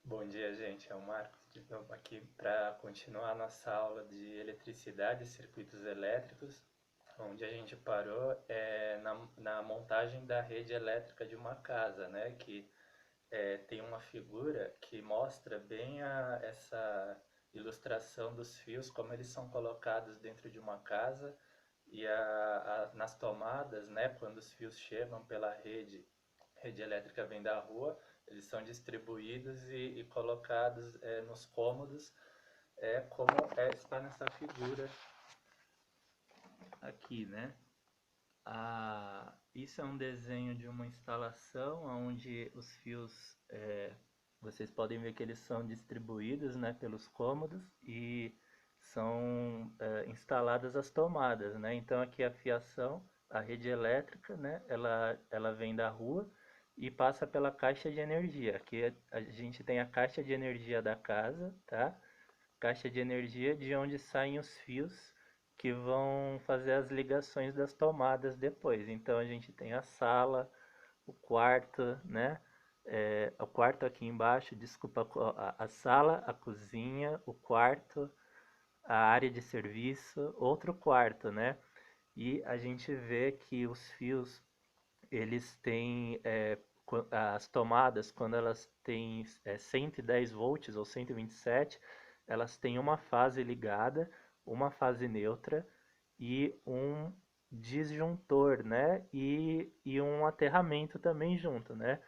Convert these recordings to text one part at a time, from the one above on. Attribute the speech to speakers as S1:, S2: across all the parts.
S1: Bom dia, gente. É o Marcos de novo aqui para continuar nossa aula de eletricidade e circuitos elétricos, onde a gente parou na montagem da rede elétrica de uma casa, né? Que tem uma figura que mostra bem essa ilustração dos fios, como eles são colocados dentro de uma casa e nas tomadas, né? Quando os fios chegam pela rede elétrica vem da rua, eles são distribuídos e colocados nos cômodos, como está nessa figura aqui, né? Isso é um desenho de uma instalação onde os fios, vocês podem ver que eles são distribuídos, né, pelos cômodos e são instaladas as tomadas, né? Então aqui a fiação, a rede elétrica, né, ela vem da rua e passa pela caixa de energia. Aqui a gente tem a caixa de energia da casa, tá? Caixa de energia de onde saem os fios que vão fazer as ligações das tomadas depois. Então a gente tem a sala, o quarto, né? O quarto aqui embaixo, desculpa, a sala, a cozinha, o quarto, a área de serviço, outro quarto, né? E a gente vê que os fios, eles têm, as tomadas, quando elas têm 110 volts ou 127, elas têm uma fase ligada, uma fase neutra e um disjuntor, né? E um aterramento também junto, né?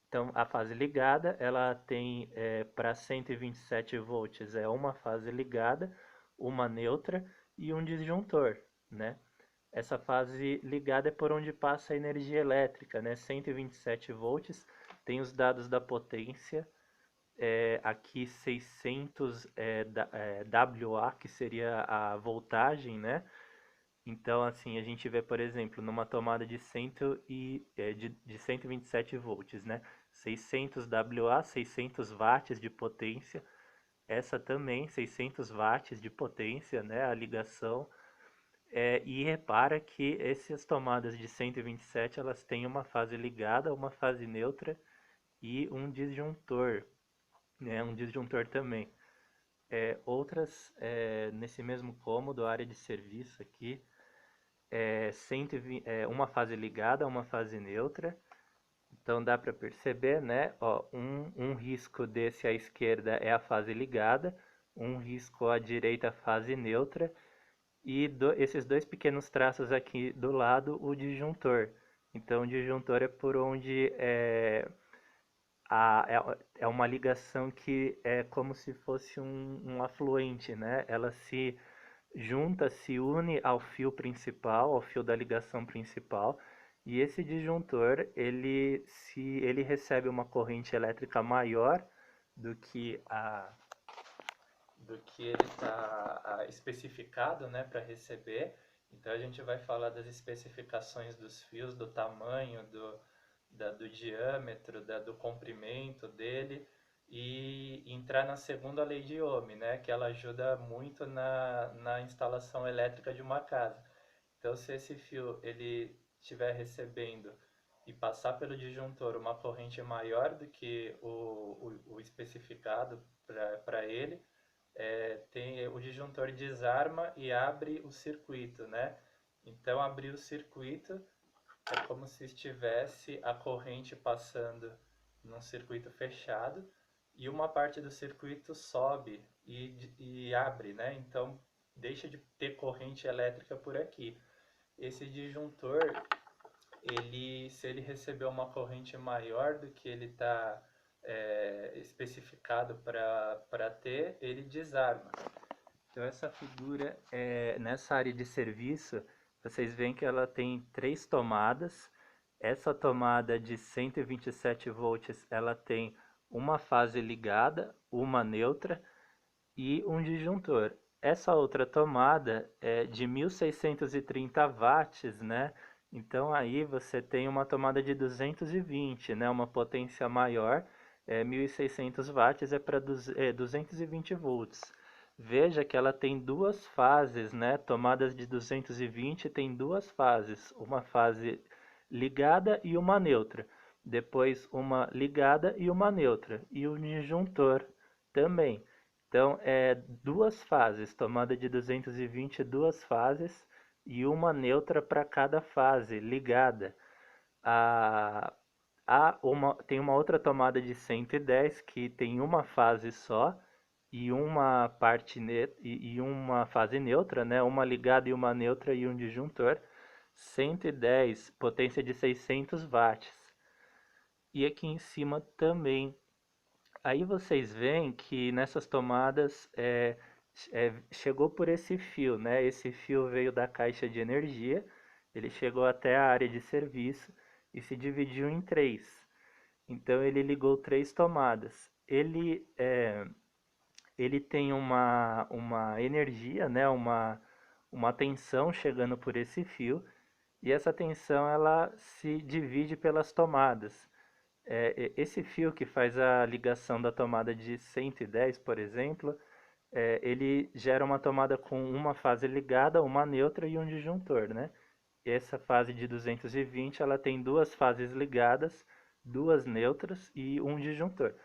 S1: Então, a fase ligada, ela tem para 127 volts é uma fase ligada, uma neutra e um disjuntor, né? Essa fase ligada é por onde passa a energia elétrica, né? 127 volts, tem os dados da potência, aqui 600 WA, que seria a voltagem, né? Então, assim, a gente vê, por exemplo, numa tomada de 127 volts, né? 600 WA, 600 watts de potência. Essa também, 600 watts de potência, né? A ligação. E repara que essas tomadas de 127, elas têm uma fase ligada, uma fase neutra e um disjuntor, né? Um disjuntor também. Outras, nesse mesmo cômodo, a área de serviço aqui, 120, uma fase ligada, uma fase neutra. Então dá para perceber, né? Ó, um risco desse à esquerda é a fase ligada, um risco à direita a fase neutra e esses dois pequenos traços aqui do lado o disjuntor. Então o disjuntor é por onde é uma ligação que é como se fosse um afluente, né? Ela se junta, se une ao fio principal, ao fio da ligação principal, e esse disjuntor, ele recebe uma corrente elétrica maior do que ele está especificado, né, para receber. Então a gente vai falar das especificações dos fios, do tamanho, do diâmetro, do comprimento dele e entrar na segunda lei de Ohm, né, que ela ajuda muito na instalação elétrica de uma casa. Então, se esse fio ele estiver recebendo e passar pelo disjuntor uma corrente maior do que o especificado para ele, o disjuntor desarma e abre o circuito, né? Então, abrir o circuito é como se estivesse a corrente passando num circuito fechado e uma parte do circuito sobe e abre, né? Então, deixa de ter corrente elétrica por aqui. Esse disjuntor, se ele receber uma corrente maior do que ele está especificado para ter, ele desarma. Então essa figura, nessa área de serviço, vocês veem que ela tem três tomadas. Essa tomada de 127 volts, ela tem uma fase ligada, uma neutra e um disjuntor. Essa outra tomada é de 1630 watts, né? Então aí você tem uma tomada de 220, né? Uma potência maior, 1600 watts é para 220 volts. Veja que ela tem duas fases, né? Tomadas de 220 tem duas fases, uma fase ligada e uma neutra. depois uma ligada e uma neutra, e o disjuntor também. Então, é duas fases, tomada de 220, duas fases, e uma neutra para cada fase, ligada. A, tem uma outra tomada de 110 que tem uma fase só, e uma e uma fase neutra, né? Uma ligada e uma neutra e um disjuntor. 110, potência de 600 watts. E aqui em cima também. Aí vocês veem que nessas tomadas chegou por esse fio, né? Esse fio veio da caixa de energia, ele chegou até a área de serviço e se dividiu em três. Então ele ligou três tomadas. Ele tem uma energia, né? Uma tensão chegando por esse fio, e essa tensão ela se divide pelas tomadas. Esse fio que faz a ligação da tomada de 110, por exemplo, ele gera uma tomada com uma fase ligada, uma neutra e um disjuntor, né? Essa fase de 220 ela tem duas fases ligadas, duas neutras e um disjuntor.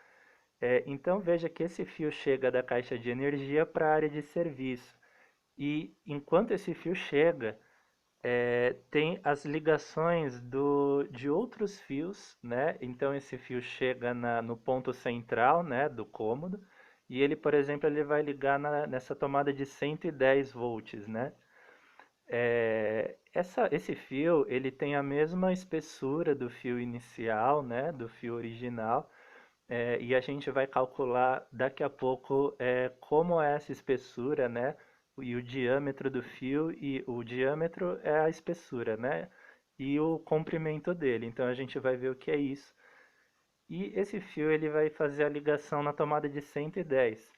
S1: Então veja que esse fio chega da caixa de energia para a área de serviço. E enquanto esse fio chega, tem as ligações de outros fios, né? Então esse fio chega no ponto central, né, do cômodo, e ele, por exemplo, ele vai ligar nessa tomada de 110 volts, né? Esse fio ele tem a mesma espessura do fio inicial, né, do fio original, e a gente vai calcular daqui a pouco como é essa espessura, né? E o diâmetro do fio, e o diâmetro é a espessura, né? E o comprimento dele. Então a gente vai ver o que é isso. E esse fio ele vai fazer a ligação na tomada de 110.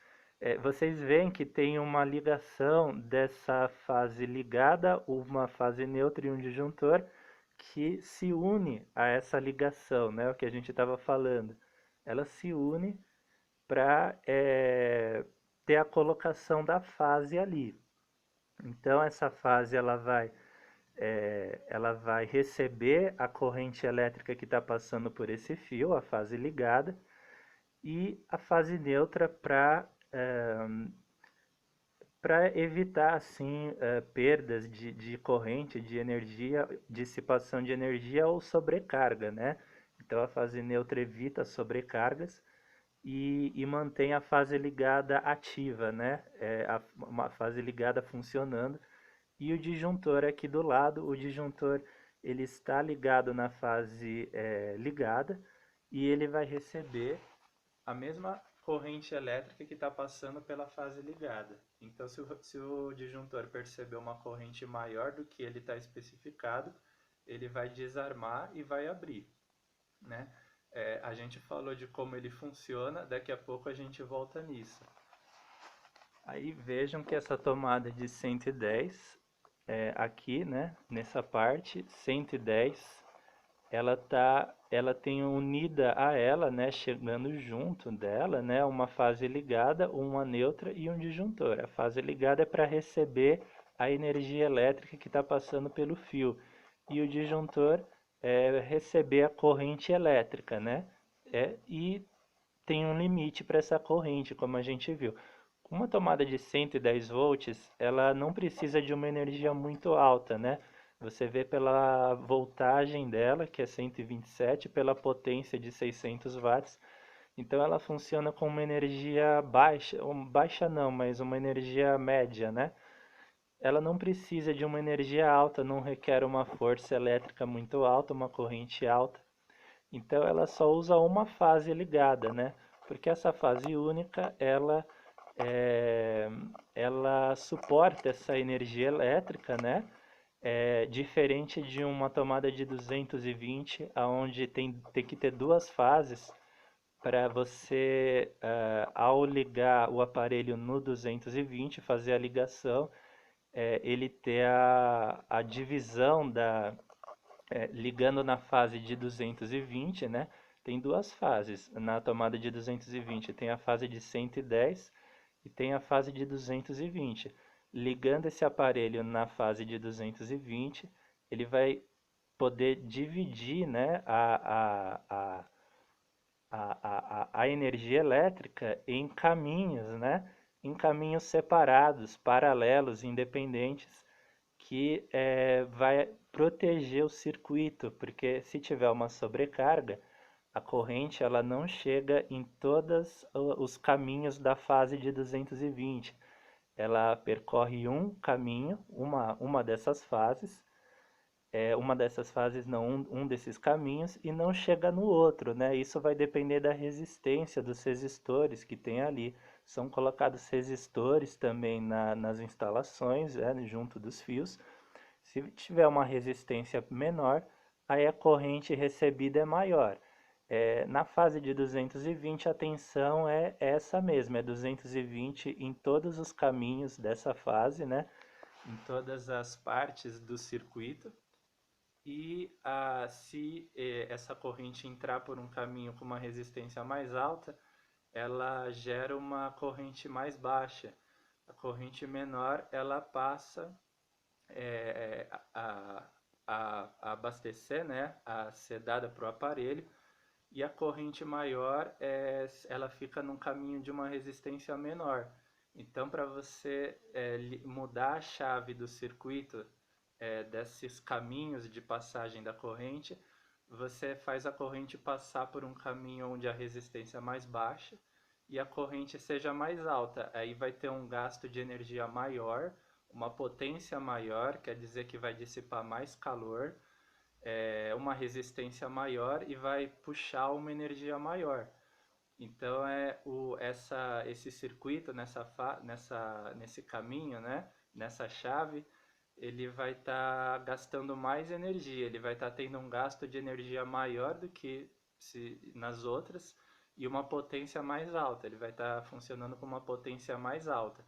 S1: Vocês veem que tem uma ligação dessa fase ligada, uma fase neutra e um disjuntor que se une a essa ligação, né? O que a gente estava falando. Ela se une para ter a colocação da fase ali. Então essa fase ela vai receber a corrente elétrica que está passando por esse fio, a fase ligada, e a fase neutra para evitar assim perdas de corrente, de energia, dissipação de energia ou sobrecarga, né? Então a fase neutra evita sobrecargas e mantém a fase ligada ativa, né? Uma fase ligada funcionando. E o disjuntor aqui do lado, o disjuntor ele está ligado na fase ligada, e ele vai receber a mesma corrente elétrica que está passando pela fase ligada. Então, se o disjuntor perceber uma corrente maior do que ele está especificado, ele vai desarmar e vai abrir, né? A gente falou de como ele funciona, daqui a pouco a gente volta nisso. Aí vejam que essa tomada de 110, aqui, né, nessa parte, 110, ela tem unida a ela, né, chegando junto dela, né, uma fase ligada, uma neutra e um disjuntor. A fase ligada é para receber a energia elétrica que está passando pelo fio, e o disjuntor é receber a corrente elétrica, né? E tem um limite para essa corrente, como a gente viu. Uma tomada de 110 volts, ela não precisa de uma energia muito alta, né? Você vê pela voltagem dela, que é 127, pela potência de 600 watts. Então ela funciona com uma energia baixa, baixa não, mas uma energia média, né? Ela não precisa de uma energia alta, não requer uma força elétrica muito alta, uma corrente alta. Então ela só usa uma fase ligada, né? Porque essa fase única, é, ela suporta essa energia elétrica, né? Diferente de uma tomada de 220, onde tem que ter duas fases para você, ao ligar o aparelho no 220, fazer a ligação, ele ter a divisão ligando na fase de 220, né? Tem duas fases. Na tomada de 220 tem a fase de 110 e tem a fase de 220. Ligando esse aparelho na fase de 220, ele vai poder dividir, né, a energia elétrica em caminhos, né, em caminhos separados, paralelos, independentes, que vai proteger o circuito, porque se tiver uma sobrecarga, a corrente ela não chega em todos os caminhos da fase de 220. Ela percorre um caminho, uma dessas fases, uma dessas fases não, um desses caminhos, e não chega no outro, né? Isso vai depender da resistência dos resistores que tem ali. São colocados resistores também nas instalações, junto dos fios. Se tiver uma resistência menor, aí a corrente recebida é maior. Na fase de 220 a tensão é essa mesma, é 220 em todos os caminhos dessa fase, né? Em todas as partes do circuito. E se essa corrente entrar por um caminho com uma resistência mais alta, ela gera uma corrente mais baixa. A corrente menor ela passa a abastecer, né, a ser dada para o aparelho, e a corrente maior ela fica num caminho de uma resistência menor. Então, para você mudar a chave do circuito desses caminhos de passagem da corrente, você faz a corrente passar por um caminho onde a resistência é mais baixa e a corrente seja mais alta. Aí vai ter um gasto de energia maior, uma potência maior, quer dizer que vai dissipar mais calor, uma resistência maior e vai puxar uma energia maior. Então esse circuito nesse caminho, né, nessa chave, ele vai estar gastando mais energia, ele vai estar tendo um gasto de energia maior do que nas outras e uma potência mais alta, ele vai estar funcionando com uma potência mais alta.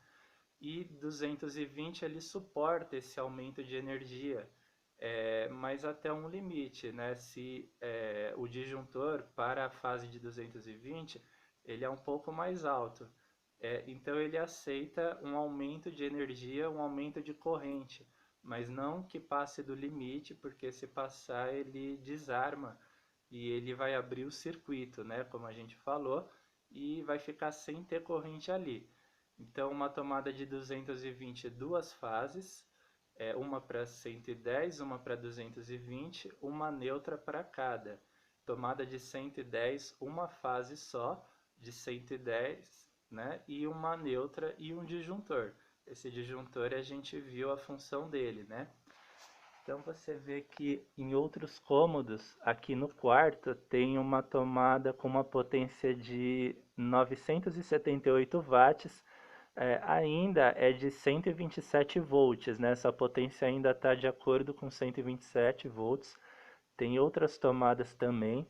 S1: E 220 ele suporta esse aumento de energia, mas até um limite, né? Se o disjuntor para a fase de 220 ele é um pouco mais alto, então ele aceita um aumento de energia, um aumento de corrente, mas não que passe do limite, porque se passar ele desarma e ele vai abrir o circuito, né? Como a gente falou, e vai ficar sem ter corrente ali. Então, uma tomada de 220, duas fases, uma para 110, uma para 220, uma neutra para cada. Tomada de 110, uma fase só, de 110, né? E uma neutra e um disjuntor. Esse disjuntor a gente viu a função dele, né? Então você vê que em outros cômodos, aqui no quarto, tem uma tomada com uma potência de 978 watts, ainda é de 127 volts, né? Essa potência ainda está de acordo com 127 volts. Tem outras tomadas também.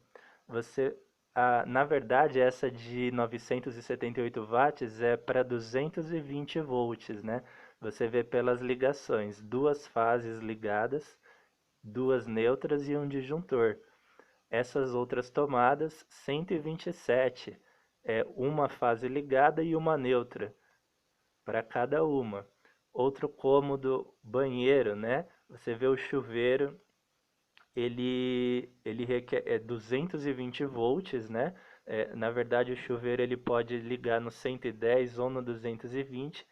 S1: Na verdade, essa de 978 watts é para 220 volts, né? Você vê pelas ligações, duas fases ligadas, duas neutras e um disjuntor. Essas outras tomadas, 127, uma fase ligada e uma neutra para cada uma. Outro cômodo, banheiro, né? Você vê o chuveiro, ele requer 220 volts, né? Na verdade, o chuveiro ele pode ligar no 110 ou no 220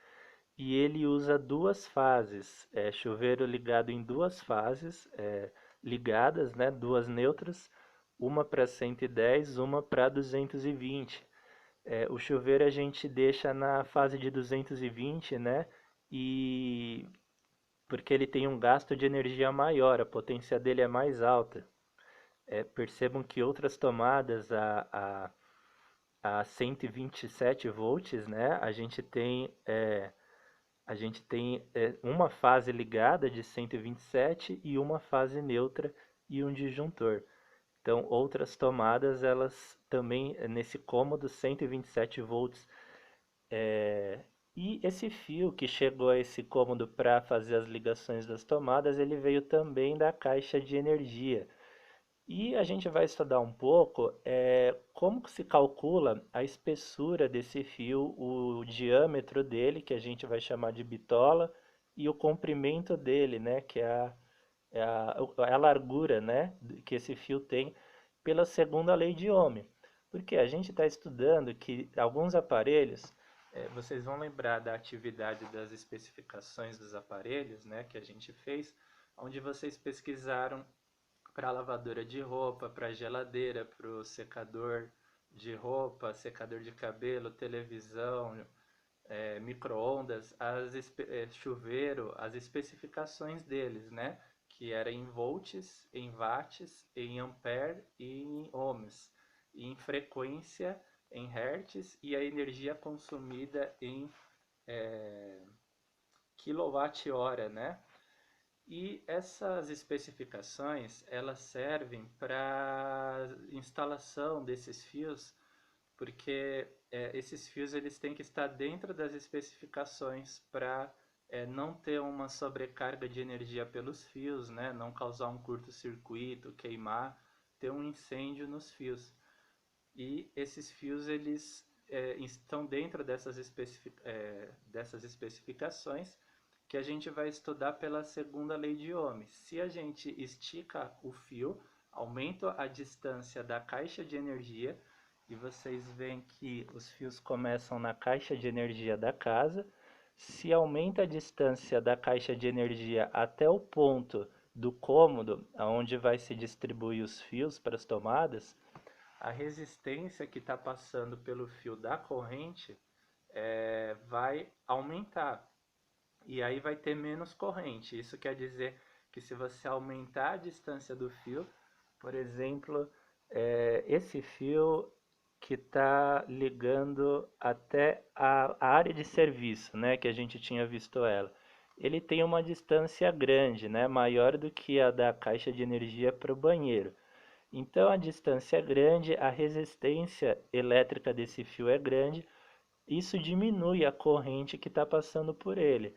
S1: e ele usa duas fases. Chuveiro ligado em duas fases, ligadas, né? Duas neutras, uma para 110, uma para 220. O chuveiro a gente deixa na fase de 220, né? E porque ele tem um gasto de energia maior, a potência dele é mais alta. Percebam que outras tomadas a 127 volts, né? A gente tem uma fase ligada de 127 e uma fase neutra e um disjuntor. Então, outras tomadas, elas também, nesse cômodo, 127 volts. E esse fio que chegou a esse cômodo para fazer as ligações das tomadas, ele veio também da caixa de energia. E a gente vai estudar um pouco como que se calcula a espessura desse fio, o diâmetro dele, que a gente vai chamar de bitola, e o comprimento dele, né, que é é a largura, né, que esse fio tem pela segunda lei de Ohm. Porque a gente está estudando que alguns aparelhos, vocês vão lembrar da atividade das especificações dos aparelhos, né, que a gente fez, onde vocês pesquisaram para lavadora de roupa, para geladeira, para o secador de roupa, secador de cabelo, televisão, micro-ondas, chuveiro, as especificações deles, né? Que era em volts, em watts, em ampere e em ohms, e em frequência, em hertz e a energia consumida em quilowatt-hora, né? E essas especificações, elas servem para instalação desses fios, porque esses fios eles têm que estar dentro das especificações para não ter uma sobrecarga de energia pelos fios, né? Não causar um curto-circuito, queimar, ter um incêndio nos fios. E esses fios eles estão dentro dessas especificações que a gente vai estudar pela segunda lei de Ohm. Se a gente estica o fio, aumenta a distância da caixa de energia, e vocês veem que os fios começam na caixa de energia da casa. Se aumenta a distância da caixa de energia até o ponto do cômodo, onde vai se distribuir os fios para as tomadas, a resistência que está passando pelo fio da corrente vai aumentar. E aí vai ter menos corrente. Isso quer dizer que se você aumentar a distância do fio, por exemplo, esse fio que está ligando até a área de serviço, né, que a gente tinha visto ela, ele tem uma distância grande, né, maior do que a da caixa de energia para o banheiro. Então a distância é grande, a resistência elétrica desse fio é grande, isso diminui a corrente que está passando por ele.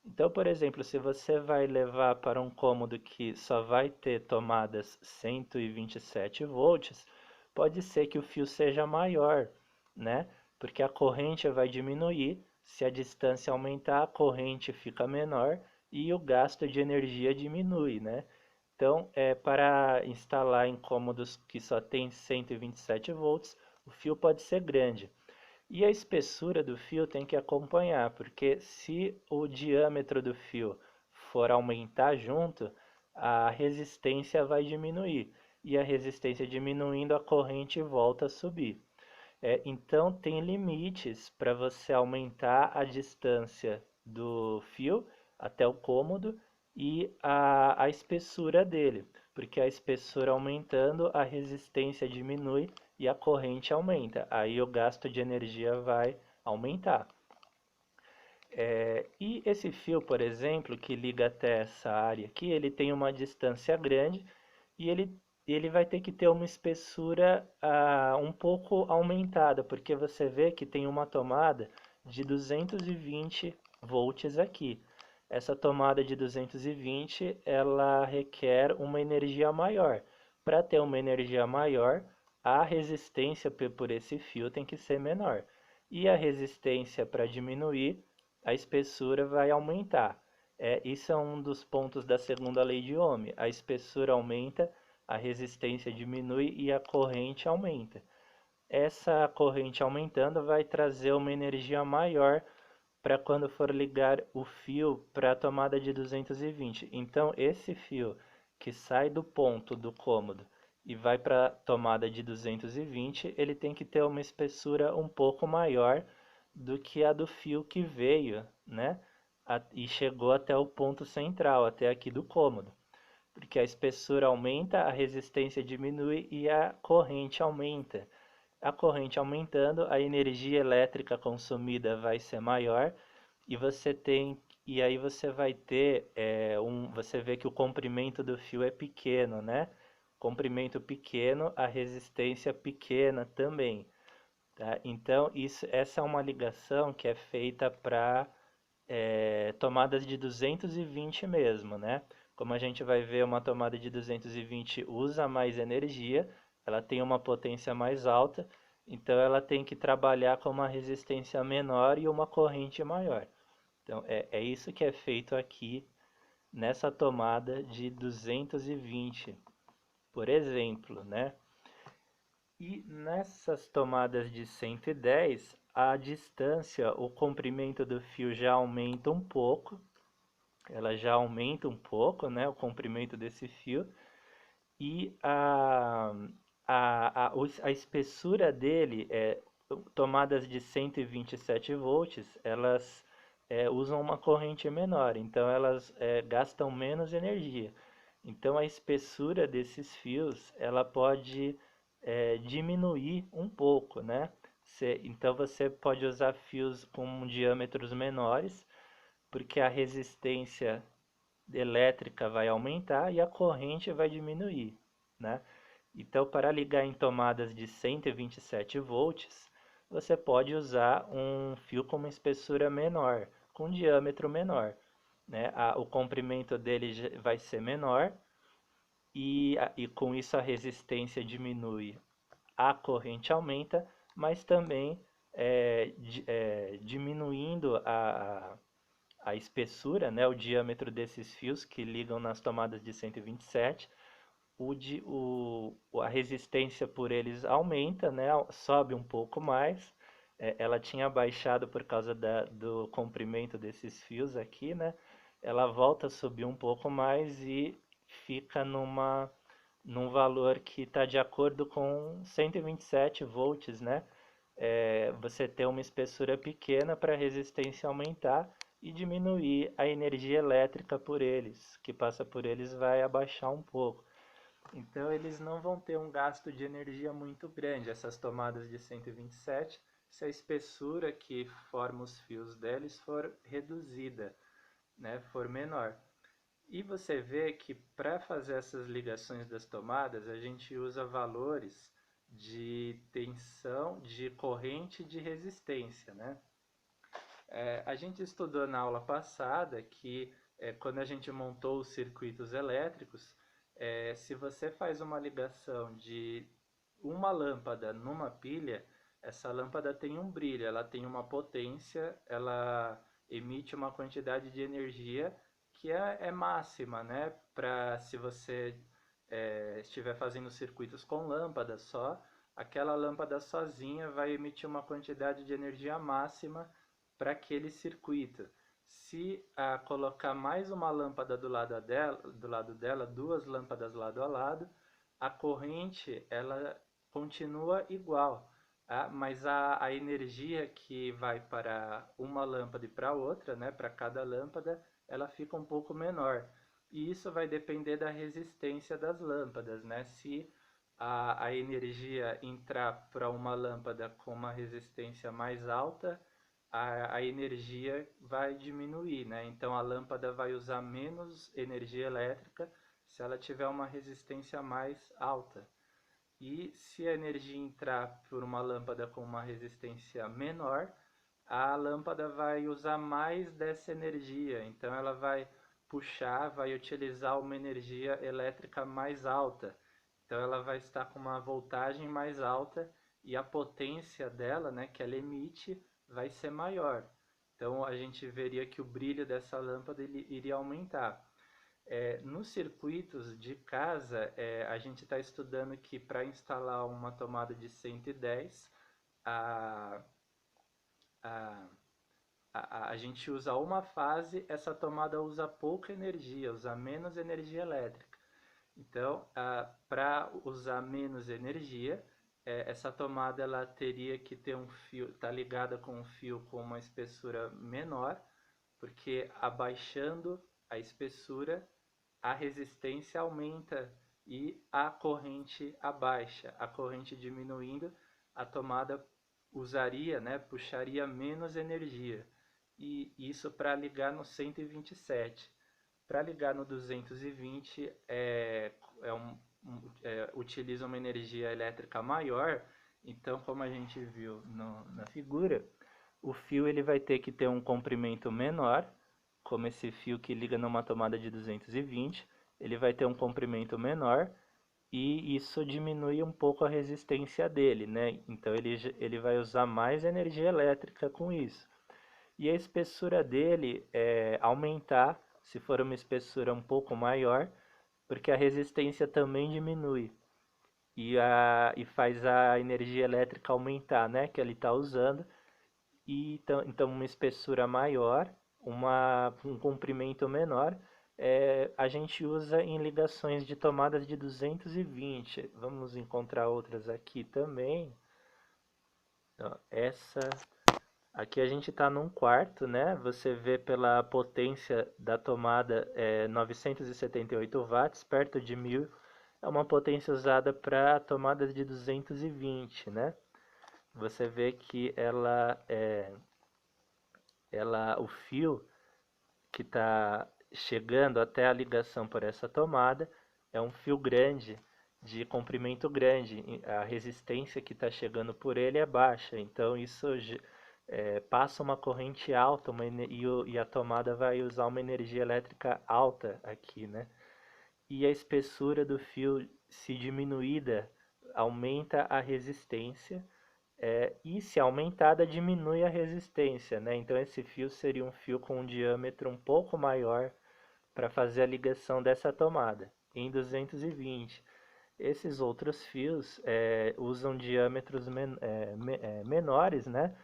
S1: Então, por exemplo, se você vai levar para um cômodo que só vai ter tomadas 127 volts, pode ser que o fio seja maior, né? Porque a corrente vai diminuir, se a distância aumentar, a corrente fica menor e o gasto de energia diminui, né? Então, para instalar em cômodos que só tem 127 volts, o fio pode ser grande. E a espessura do fio tem que acompanhar, porque se o diâmetro do fio for aumentar junto, a resistência vai diminuir. E a resistência diminuindo, a corrente volta a subir. Então, tem limites para você aumentar a distância do fio até o cômodo e a espessura dele, porque a espessura aumentando, a resistência diminui e a corrente aumenta. Aí o gasto de energia vai aumentar. E esse fio, por exemplo, que liga até essa área aqui, ele tem uma distância grande e ele vai ter que ter uma espessura um pouco aumentada, porque você vê que tem uma tomada de 220 volts aqui. Essa tomada de 220, ela requer uma energia maior. Para ter uma energia maior, a resistência por esse fio tem que ser menor. E a resistência para diminuir, a espessura vai aumentar. Isso é um dos pontos da segunda lei de Ohm. A espessura aumenta, a resistência diminui e a corrente aumenta. Essa corrente aumentando vai trazer uma energia maior para quando for ligar o fio para a tomada de 220. Então, esse fio que sai do ponto do cômodo e vai para a tomada de 220, ele tem que ter uma espessura um pouco maior do que a do fio que veio, né? E chegou até o ponto central, até aqui do cômodo. Porque a espessura aumenta, a resistência diminui e a corrente aumenta. A corrente aumentando, a energia elétrica consumida vai ser maior e aí você vai ter você vê que o comprimento do fio é pequeno, né? Comprimento pequeno, a resistência pequena também, tá? Então essa é uma ligação que é feita para tomadas de 220 mesmo, né? Como a gente vai ver, uma tomada de 220 usa mais energia, ela tem uma potência mais alta, então ela tem que trabalhar com uma resistência menor e uma corrente maior. Então é isso que é feito aqui nessa tomada de 220, por exemplo, né? E nessas tomadas de 110, a distância, o comprimento do fio já aumenta um pouco, ela já aumenta um pouco, né, o comprimento desse fio, e a espessura dele, tomadas de 127 volts, elas usam uma corrente menor, então elas gastam menos energia. Então a espessura desses fios, ela pode diminuir um pouco, né? Então você pode usar fios com diâmetros menores, porque a resistência elétrica vai aumentar e a corrente vai diminuir, né? Então, para ligar em tomadas de 127 volts, você pode usar um fio com uma espessura menor, com diâmetro menor, né? O comprimento dele vai ser menor e com isso a resistência diminui, a corrente aumenta, mas também diminuindo a espessura, né, o diâmetro desses fios que ligam nas tomadas de 127, a resistência por eles aumenta, né, sobe um pouco mais. Ela tinha baixado por causa do comprimento desses fios aqui, né? Ela volta a subir um pouco mais e fica num valor que está de acordo com 127 volts, né? Você ter uma espessura pequena para a resistência aumentar e diminuir a energia elétrica por eles, que passa por eles vai abaixar um pouco. Então eles não vão ter um gasto de energia muito grande, essas tomadas de 127, se a espessura que forma os fios deles for reduzida, né, for menor. E você vê que para fazer essas ligações das tomadas, a gente usa valores de tensão, de corrente e de resistência, né? A gente estudou na aula passada que quando a gente montou os circuitos elétricos, se você faz uma ligação de uma lâmpada numa pilha, essa lâmpada tem um brilho, ela tem uma potência, ela emite uma quantidade de energia que é máxima, né? Para se você estiver fazendo circuitos com lâmpadas só, aquela lâmpada sozinha vai emitir uma quantidade de energia máxima para aquele circuito. Se colocar mais uma lâmpada do lado dela, duas lâmpadas lado a lado, a corrente ela continua igual, mas a energia que vai para uma lâmpada e para outra, né, para cada lâmpada, ela fica um pouco menor. E isso vai depender da resistência das lâmpadas, né? Se a energia entrar para uma lâmpada com uma resistência mais alta, a energia vai diminuir, né? Então a lâmpada vai usar menos energia elétrica se ela tiver uma resistência mais alta. E se a energia entrar por uma lâmpada com uma resistência menor, a lâmpada vai usar mais dessa energia. Então ela vai puxar, vai utilizar uma energia elétrica mais alta. Então ela vai estar com uma voltagem mais alta e a potência dela, né, que ela emite, vai ser maior. Então a gente veria que o brilho dessa lâmpada iria aumentar. Nos circuitos de casa, a gente está estudando que para instalar uma tomada de 110, a, a, a gente usa uma fase, essa tomada usa pouca energia, usa menos energia elétrica. Então, para usar menos energia, essa tomada ela teria que ter um fio, tá ligada com um fio com uma espessura menor, porque abaixando a espessura, a resistência aumenta e a corrente abaixa. A corrente diminuindo, a tomada usaria, né, puxaria menos energia. E isso para ligar no 127. Para ligar no 220 utiliza uma energia elétrica maior. Então, como a gente viu na figura, o fio ele vai ter que ter um comprimento menor, como esse fio que liga numa tomada de 220, ele vai ter um comprimento menor e isso diminui um pouco a resistência dele, né? Então ele vai usar mais energia elétrica com isso. E a espessura dele aumentar se for uma espessura um pouco maior, porque a resistência também diminui e faz a energia elétrica aumentar, né, que ele está usando. E então uma espessura maior, um comprimento menor, a gente usa em ligações de tomadas de 220. Vamos encontrar outras aqui também. Ó, essa aqui a gente está num quarto, né? Você vê pela potência da tomada 978 watts, perto de 1000. É uma potência usada para tomadas de 220, né? Você vê que o fio que está chegando até a ligação por essa tomada é um fio grande, de comprimento grande. A resistência que está chegando por ele é baixa, então isso passa uma corrente alta e a tomada vai usar uma energia elétrica alta aqui, né? E a espessura do fio, se diminuída, aumenta a resistência, e se aumentada diminui a resistência, né? Então esse fio seria um fio com um diâmetro um pouco maior para fazer a ligação dessa tomada em 220. Esses outros fios usam diâmetros menores, né?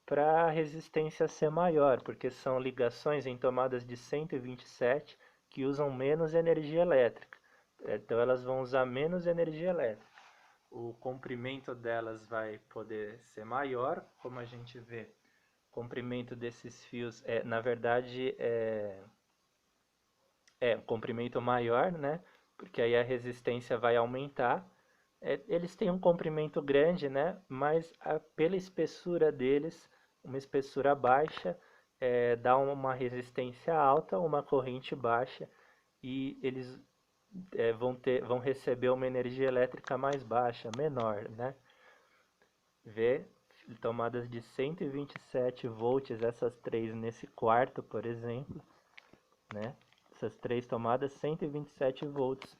S1: Para a resistência ser maior, porque são ligações em tomadas de 127 que usam menos energia elétrica. Então elas vão usar menos energia elétrica. O comprimento delas vai poder ser maior, como a gente vê. O comprimento desses fios na verdade, um comprimento maior, né? Porque aí a resistência vai aumentar. Eles têm um comprimento grande, né? Mas pela espessura deles, uma espessura baixa, dá uma resistência alta, uma corrente baixa, e eles vão receber uma energia elétrica mais baixa, menor, né? Vê tomadas de 127 volts, essas três nesse quarto, por exemplo, né? Essas três tomadas, 127 volts.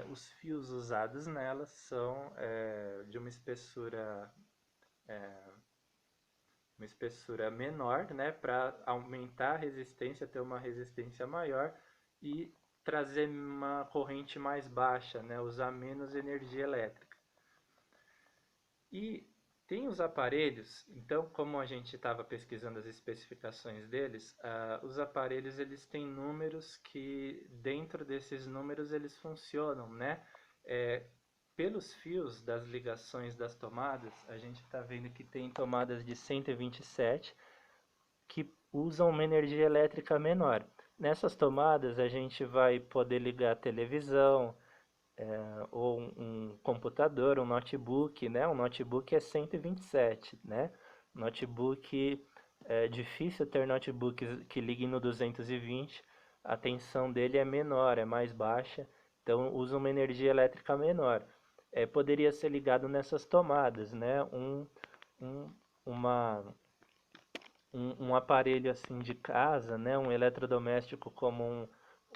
S1: Os fios usados nelas são de uma espessura menor, né? Para aumentar a resistência, ter uma resistência maior e trazer uma corrente mais baixa, né? Usar menos energia elétrica. E tem os aparelhos, então como a gente estava pesquisando as especificações deles, os aparelhos eles têm números que dentro desses números eles funcionam, né? Pelos fios das ligações das tomadas, a gente está vendo que tem tomadas de 127 que usam uma energia elétrica menor. Nessas tomadas a gente vai poder ligar a televisão, ou um computador, um notebook, né? Um notebook é 127, né? Notebook, é difícil ter notebooks que liguem no 220, a tensão dele é menor, é mais baixa, então usa uma energia elétrica menor. Poderia ser ligado nessas tomadas, né? Um, uma, um aparelho assim de casa, né? Um eletrodoméstico como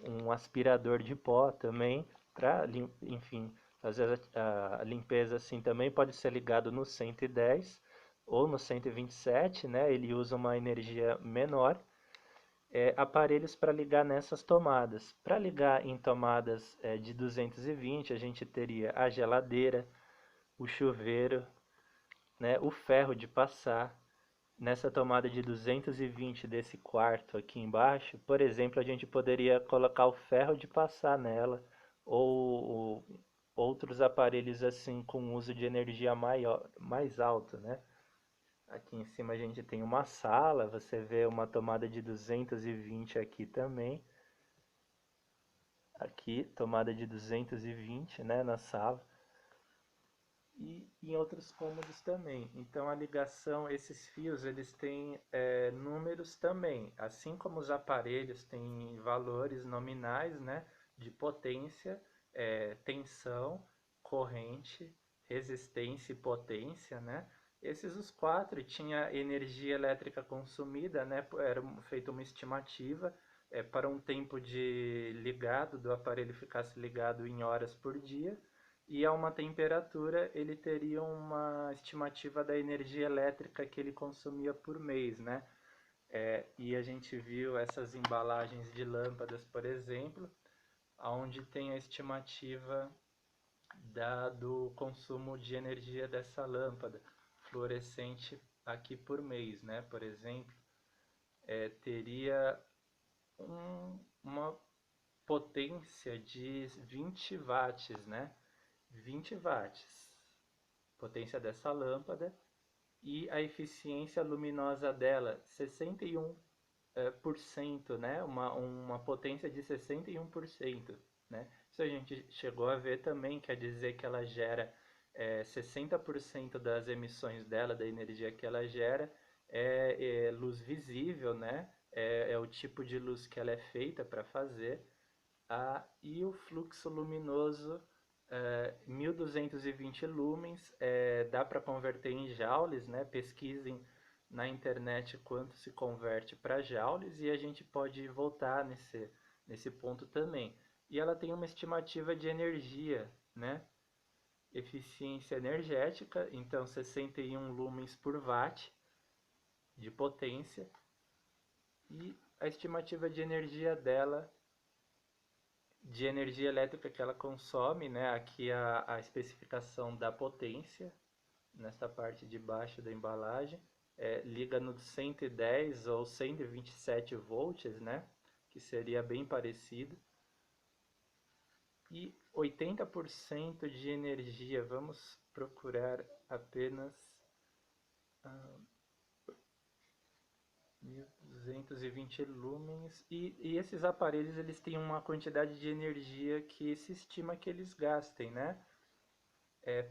S1: um aspirador de pó também, para, enfim, fazer a limpeza assim também pode ser ligado no 110 ou no 127, né? Ele usa uma energia menor. Aparelhos para ligar nessas tomadas. Para ligar em tomadas de 220, a gente teria a geladeira, o chuveiro, né? O ferro de passar. Nessa tomada de 220 desse quarto aqui embaixo, por exemplo, a gente poderia colocar o ferro de passar nela ou outros aparelhos assim com uso de energia maior, mais alto, né? Aqui em cima a gente tem uma sala, você vê uma tomada de 220 aqui também. Aqui, tomada de 220, né, na sala. E em outros cômodos também. Então a ligação, esses fios, eles têm números também, assim como os aparelhos têm valores nominais, né, de potência, tensão, corrente, resistência e potência, né? Esses os quatro tinha energia elétrica consumida, né? Era feita uma estimativa para um tempo de ligado do aparelho ficasse ligado em horas por dia e a uma temperatura ele teria uma estimativa da energia elétrica que ele consumia por mês, né? E a gente viu essas embalagens de lâmpadas, por exemplo, onde tem a estimativa do consumo de energia dessa lâmpada fluorescente aqui por mês, né? Por exemplo, teria uma potência de 20 watts, né? 20 watts, potência dessa lâmpada, e a eficiência luminosa dela, 61%, né? Uma potência de 61%, né? Isso a gente chegou a ver também, quer dizer que ela gera 60% das emissões dela, da energia que ela gera, é luz visível, né? É o tipo de luz que ela é feita para fazer. E o fluxo luminoso, 1220 lumens, dá para converter em joules, né? Pesquisem na internet quanto se converte para joules e a gente pode voltar nesse ponto também. E ela tem uma estimativa de energia, né? Eficiência energética, então 61 lumens por watt de potência, e a estimativa de energia dela, de energia elétrica que ela consome, né? Aqui a especificação da potência, nesta parte de baixo da embalagem, liga no 110 ou 127 volts, né? Que seria bem parecido. E 80% de energia, vamos procurar apenas 1220 lumens, e esses aparelhos eles têm uma quantidade de energia que se estima que eles gastem, né?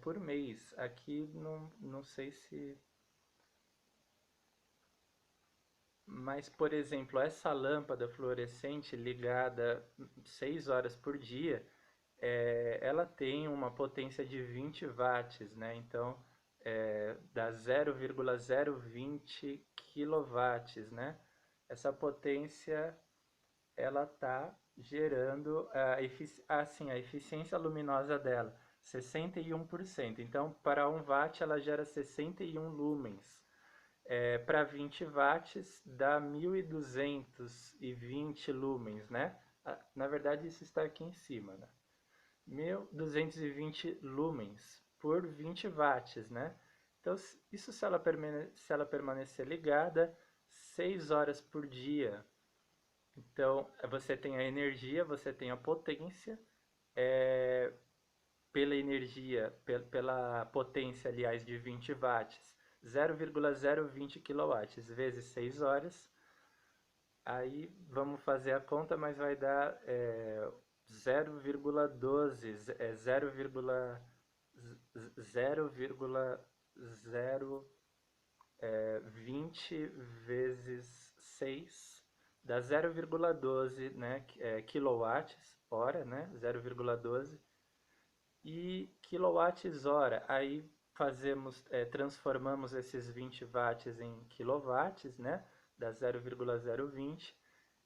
S1: Por mês. Aqui não sei se... Mas, por exemplo, essa lâmpada fluorescente ligada 6 horas por dia, ela tem uma potência de 20 watts, né? Então, dá 0,020 quilowatts, né? Essa potência, ela está gerando a eficiência luminosa dela, 61%. Então, para 1 watt, ela gera 61 lumens. Para 20 watts, dá 1220 lumens, né? Na verdade, isso está aqui em cima, né? 1220 lumens por 20 watts, né? Então, isso se ela permanecer ligada 6 horas por dia. Então, você tem a energia, você tem a potência, pela energia, pela potência, aliás, de 20 watts, 0,020 kW vezes 6 horas. Aí vamos fazer a conta, mas vai dar 0,12, 0,020 vezes 6 dá 0,12, né, quilowatts hora, né, 0,12, e quilowatts-hora. Aí transformamos esses 20 watts em quilowatts, né? Dá 0,020,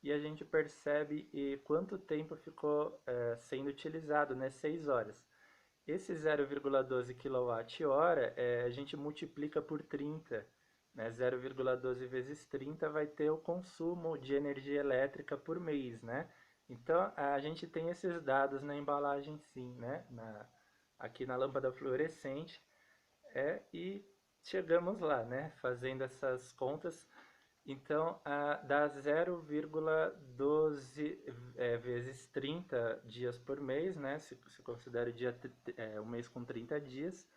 S1: e a gente percebe quanto tempo ficou sendo utilizado, né? 6 horas. Esse 0,12 kWh, a gente multiplica por 30, né? 0,12 vezes 30 vai ter o consumo de energia elétrica por mês, né? Então, a gente tem esses dados na embalagem, sim, né? Aqui na lâmpada fluorescente, e chegamos lá, né? Fazendo essas contas. Então, dá 0,12 vezes 30 dias por mês, né? Se considera um mês com 30 dias.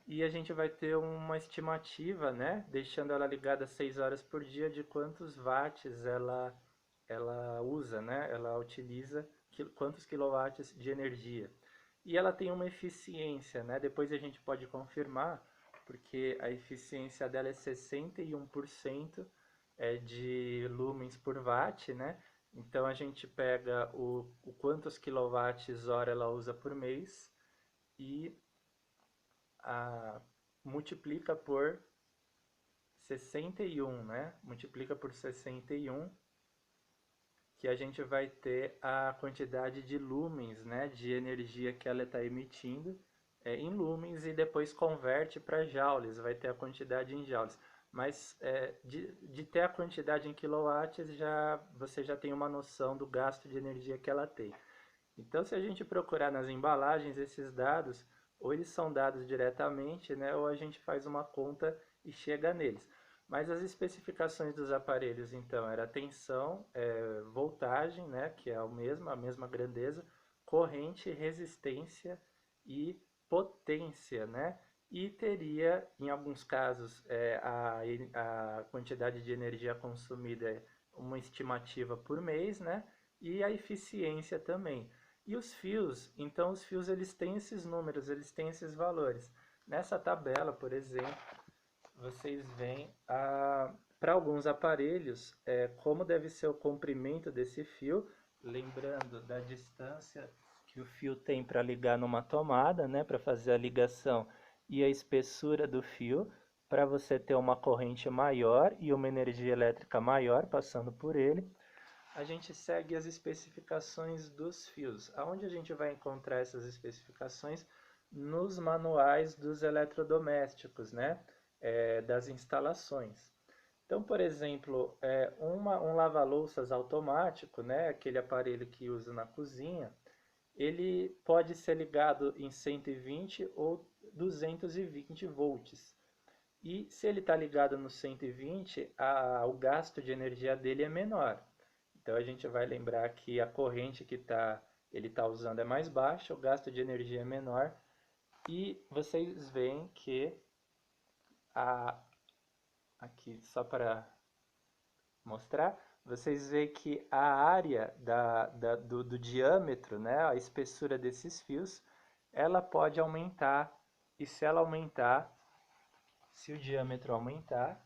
S1: E a gente vai ter uma estimativa, né? Deixando ela ligada 6 horas por dia, de quantos watts ela usa, né? Ela utiliza quantos quilowatts de energia. E ela tem uma eficiência, né? Depois a gente pode confirmar, porque a eficiência dela é 61% de lumens por watt, né? Então a gente pega o quantos quilowatts hora ela usa por mês e multiplica por 61, né? Multiplica por 61, que a gente vai ter a quantidade de lumens, né, de energia que ela está emitindo em lumens, e depois converte para joules, vai ter a quantidade em joules. mas de ter a quantidade em quilowatts, você já tem uma noção do gasto de energia que ela tem. Então, se a gente procurar nas embalagens esses dados, ou eles são dados diretamente, né, ou a gente faz uma conta e chega neles. Mas as especificações dos aparelhos, então, era tensão, voltagem, né, que é a mesma grandeza, corrente, resistência e potência, né? E teria, em alguns casos, a quantidade de energia consumida é uma estimativa por mês, né? E a eficiência também. E os fios, então os fios eles têm esses números, eles têm esses valores. Nessa tabela, por exemplo, vocês veem para alguns aparelhos como deve ser o comprimento desse fio, lembrando da distância que o fio tem para ligar numa tomada, né, para fazer a ligação, e a espessura do fio, para você ter uma corrente maior e uma energia elétrica maior passando por ele. A gente segue as especificações dos fios. Aonde a gente vai encontrar essas especificações? Nos manuais dos eletrodomésticos, né? Das instalações. Então, por exemplo, um lava-louças automático, né? Aquele aparelho que usa na cozinha, ele pode ser ligado em 120 ou 220 volts. E se ele está ligado no 120, o gasto de energia dele é menor. Então a gente vai lembrar que a corrente que ele está usando é mais baixa, o gasto de energia é menor. E vocês veem que a, aqui só para mostrar, vocês veem que a área do diâmetro, né, a espessura desses fios, ela pode aumentar. E se ela aumentar, se o diâmetro aumentar,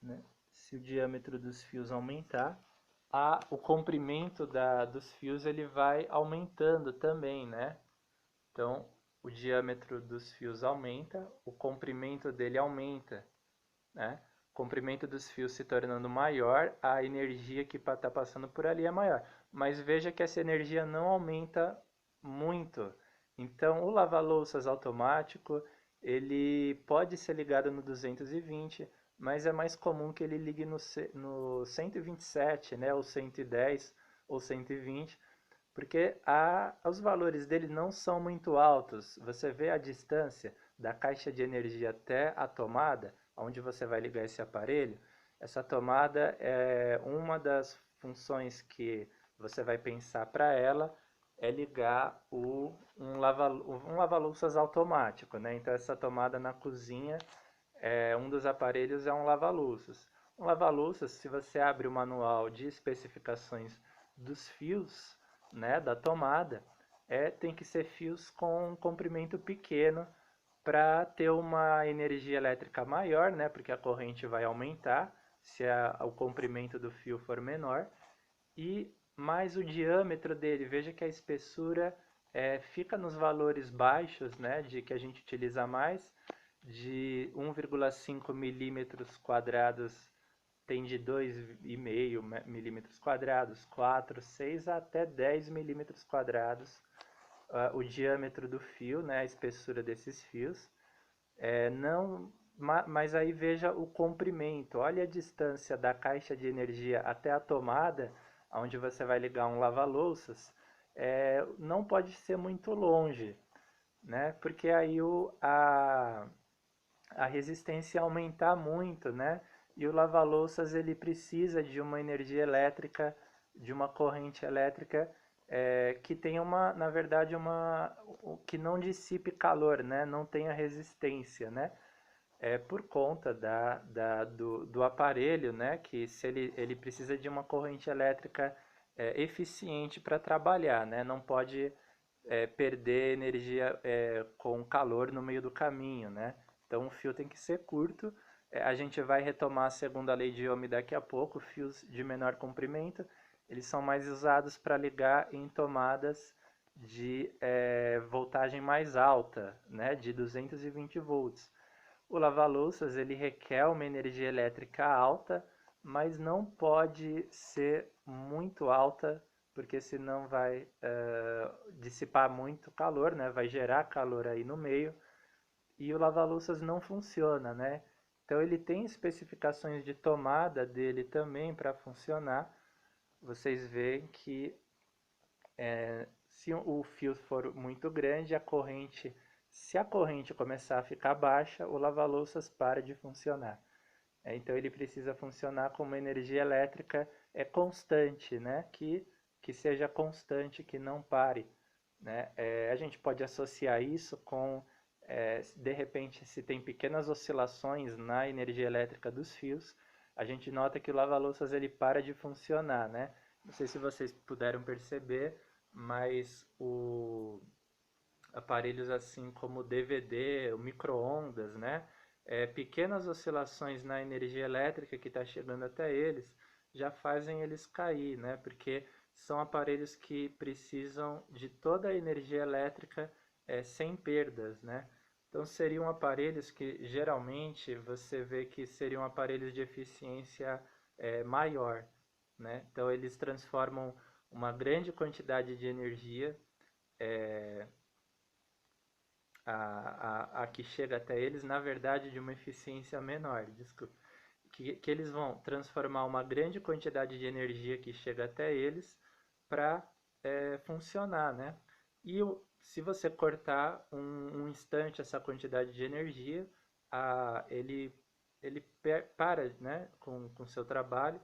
S1: né, se o diâmetro dos fios aumentar, o comprimento dos fios ele vai aumentando também, né? Então, o diâmetro dos fios aumenta, o comprimento dele aumenta, né? O comprimento dos fios se tornando maior, a energia que está passando por ali é maior. Mas veja que essa energia não aumenta muito. Então, o lava-louças automático, ele pode ser ligado no 220, mas é mais comum que ele ligue no 127, né, ou 110 ou 120, porque os valores dele não são muito altos. Você vê a distância da caixa de energia até a tomada, onde você vai ligar esse aparelho. Essa tomada é uma das funções que você vai pensar para ela é ligar um lava-louças automático, né? Então essa tomada na cozinha, um dos aparelhos é um lava-louças. Um lava-louças, se você abre o manual de especificações dos fios, né, da tomada, tem que ser fios com um comprimento pequeno para ter uma energia elétrica maior, né, porque a corrente vai aumentar se o comprimento do fio for menor, e mais o diâmetro dele. Veja que a espessura fica nos valores baixos, né, de que a gente utiliza mais, de 1,5 milímetros quadrados tem de 2,5 milímetros quadrados, 4, 6 até 10 milímetros quadrados o diâmetro do fio, né, a espessura desses fios. Não, mas aí veja o comprimento. Olha a distância da caixa de energia até a tomada, onde você vai ligar um lava-louças. Não pode ser muito longe, né? Porque aí a resistência aumentar muito, né? E o lava-louças ele precisa de uma energia elétrica, de uma corrente elétrica que tenha na verdade, que não dissipe calor, né? Não tenha resistência, né? Por conta do aparelho, né? Que se ele precisa de uma corrente elétrica eficiente para trabalhar, né? Não pode perder energia com calor no meio do caminho, né? Então o fio tem que ser curto. A gente vai retomar a segunda lei de Ohm daqui a pouco. Fios de menor comprimento, eles são mais usados para ligar em tomadas de voltagem mais alta, né? De 220 volts. O lava-louças ele requer uma energia elétrica alta, mas não pode ser muito alta, porque senão vai dissipar muito calor, né? Vai gerar calor aí no meio, e o lava-louças não funciona, né? Então ele tem especificações de tomada dele também para funcionar. Vocês veem que se o fio for muito grande, se a corrente começar a ficar baixa, o lava-louças para de funcionar. Então ele precisa funcionar com uma energia elétrica constante, né? Que seja constante, que não pare. Né? A gente pode associar isso com, de repente, se tem pequenas oscilações na energia elétrica dos fios, a gente nota que o lava-louças ele para de funcionar. Né? Não sei se vocês puderam perceber, mas aparelhos assim como o DVD, o micro-ondas, né? Pequenas oscilações na energia elétrica que está chegando até eles já fazem eles cair, né? Porque são aparelhos que precisam de toda a energia elétrica sem perdas, né? Então seriam aparelhos que geralmente você vê que seriam aparelhos de eficiência maior, né? Então eles transformam uma grande quantidade de energia a que chega até eles, na verdade, de uma eficiência menor. Desculpa. Que eles vão transformar uma grande quantidade de energia que chega até eles para funcionar, né? E se você cortar um instante essa quantidade de energia, ele para, né, com o seu trabalho.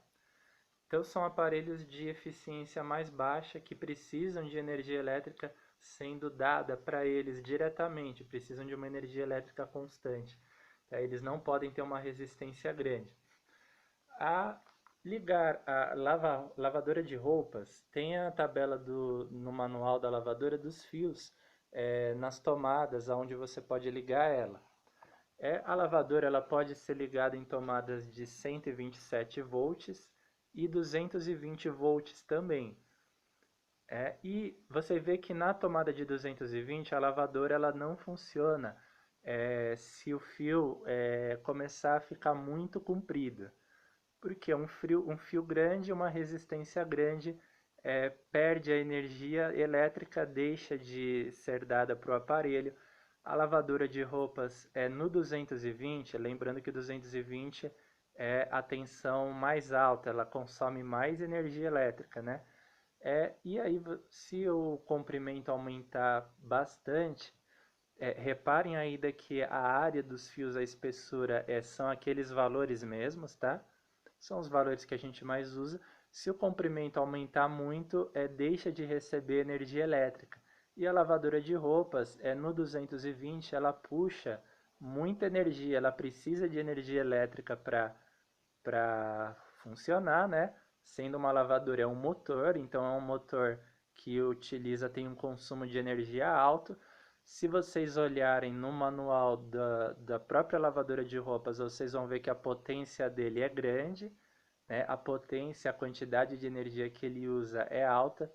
S1: Então são aparelhos de eficiência mais baixa que precisam de energia elétrica sendo dada para eles diretamente, precisam de uma energia elétrica constante. Eles não podem ter uma resistência grande. A ligar a lavadora de roupas, tem a tabela no manual da lavadora dos fios nas tomadas onde você pode ligar ela. A lavadora ela pode ser ligada em tomadas de 127 volts e 220 volts também. E você vê que na tomada de 220 a lavadora ela não funciona se o fio começar a ficar muito comprido. Porque um fio grande, uma resistência grande, perde a energia elétrica, deixa de ser dada para o aparelho. A lavadora de roupas no 220, lembrando que 220 é a tensão mais alta, ela consome mais energia elétrica, né? E aí, se o comprimento aumentar bastante, reparem ainda que a área dos fios, a espessura, são aqueles valores mesmos, tá? São os valores que a gente mais usa. Se o comprimento aumentar muito, deixa de receber energia elétrica. E a lavadora de roupas, no 220, ela puxa muita energia, ela precisa de energia elétrica para funcionar, né? Sendo uma lavadora é um motor, então é um motor que tem um consumo de energia alto. Se vocês olharem no manual da própria lavadora de roupas, vocês vão ver que a potência dele é grande, né? A potência, a quantidade de energia que ele usa é alta.